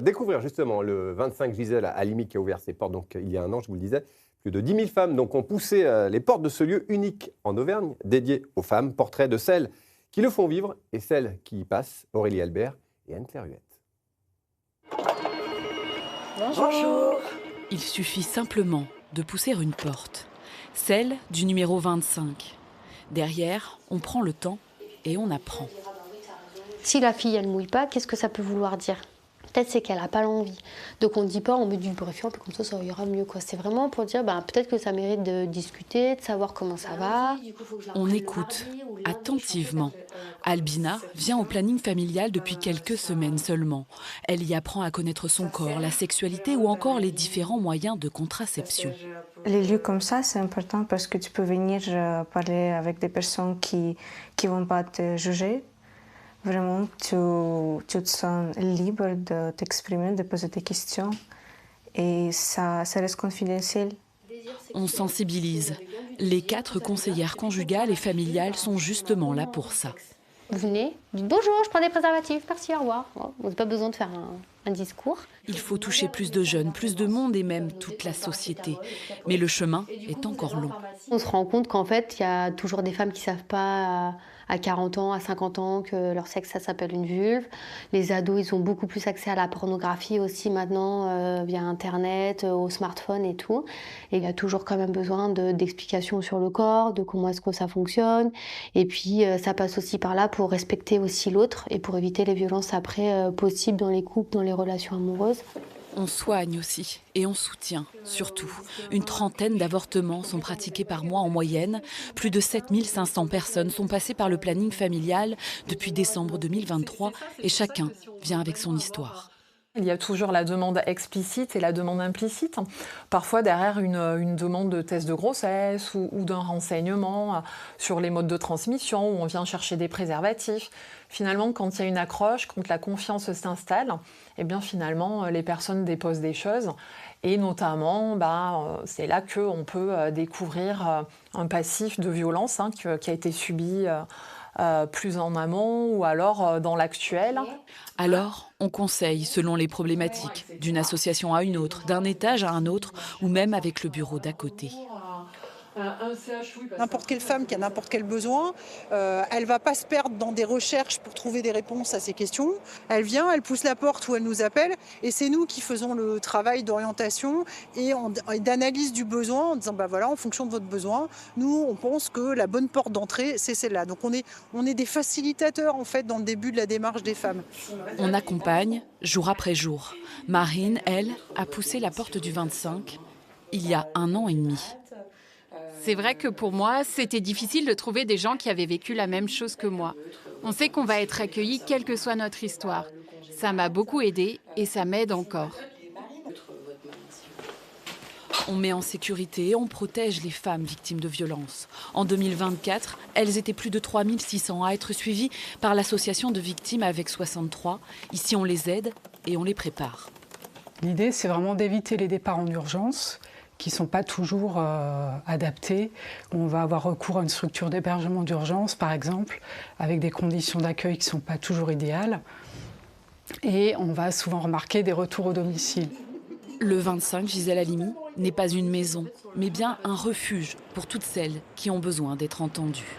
Découvrir justement le 25 Gisèle Halimi qui a ouvert ses portes donc, il y a un an, je vous le disais. Plus de 10 000 femmes donc, ont poussé les portes de ce lieu unique en Auvergne, dédié aux femmes. Portrait de celles qui le font vivre et celles qui y passent. Aurélie Albert et Anne-Claire Huette. Bonjour. Il suffit simplement de pousser une porte, celle du numéro 25. Derrière, on prend le temps et on apprend. Si la fille, elle mouille pas, qu'est-ce que ça peut vouloir dire? Peut-être c'est qu'elle n'a pas l'envie. Donc on ne dit pas, on met du lubrifiant, puis comme ça ira mieux. C'est vraiment pour dire, peut-être que ça mérite de discuter, de savoir comment ça va. On écoute attentivement. Albina vient au planning familial depuis quelques semaines seulement. Elle y apprend à connaître son corps, la sexualité ou encore les différents moyens de contraception. Les lieux comme ça, c'est important parce que tu peux venir parler avec des personnes qui ne vont pas te juger. Vraiment, tu te sens libre de t'exprimer, de poser des questions et ça reste confidentiel. On sensibilise. Les 4 conseillères conjugales et familiales sont justement là pour ça. Vous venez, vous dites bonjour, je prends des préservatifs, merci, au revoir. Vous n'avez pas besoin de faire un discours. Il faut toucher plus de jeunes, plus de monde et même toute la société. Mais le chemin est encore long. On se rend compte qu'en fait, il y a toujours des femmes qui ne savent pas à 40 ans, à 50 ans que leur sexe, ça s'appelle une vulve. Les ados, ils ont beaucoup plus accès à la pornographie aussi maintenant via Internet, au smartphone et tout. Et il y a toujours quand même besoin d'explications sur le corps, de comment est-ce que ça fonctionne. Et puis, ça passe aussi par là pour respecter aussi l'autre et pour éviter les violences après possibles dans les couples, dans les relations amoureuses. On soigne aussi et on soutient, surtout. Une trentaine d'avortements sont pratiqués par mois en moyenne. Plus de 7 500 personnes sont passées par le planning familial depuis décembre 2023 et chacun vient avec son histoire. Il y a toujours la demande explicite et la demande implicite. Parfois derrière une demande de test de grossesse ou d'un renseignement sur les modes de transmission où on vient chercher des préservatifs. Finalement, quand il y a une accroche, quand la confiance s'installe, eh bien finalement les personnes déposent des choses et notamment c'est là qu'on peut découvrir un passif de violence qui a été subi plus en amont ou alors dans l'actuel. Alors, on conseille selon les problématiques, d'une association à une autre, d'un étage à un autre, ou même avec le bureau d'à côté. N'importe quelle femme qui a n'importe quel besoin, elle ne va pas se perdre dans des recherches pour trouver des réponses à ces questions. Elle vient, elle pousse la porte ou elle nous appelle et c'est nous qui faisons le travail d'orientation et d'analyse du besoin en disant voilà, en fonction de votre besoin, nous on pense que la bonne porte d'entrée c'est celle-là. Donc on est des facilitateurs en fait dans le début de la démarche des femmes. On accompagne jour après jour. Marine, elle, a poussé la porte du 25 il y a 1 an et demi. C'est vrai que pour moi, c'était difficile de trouver des gens qui avaient vécu la même chose que moi. On sait qu'on va être accueillis quelle que soit notre histoire. Ça m'a beaucoup aidée et ça m'aide encore. On met en sécurité, on protège les femmes victimes de violences. En 2024, elles étaient plus de 3 600 à être suivies par l'association de victimes avec 63. Ici, on les aide et on les prépare. L'idée, c'est vraiment d'éviter les départs en urgence qui ne sont pas toujours adaptés. On va avoir recours à une structure d'hébergement d'urgence, par exemple, avec des conditions d'accueil qui ne sont pas toujours idéales. Et on va souvent remarquer des retours au domicile. Le 25 Gisèle Halimi n'est pas une maison, mais bien un refuge pour toutes celles qui ont besoin d'être entendues.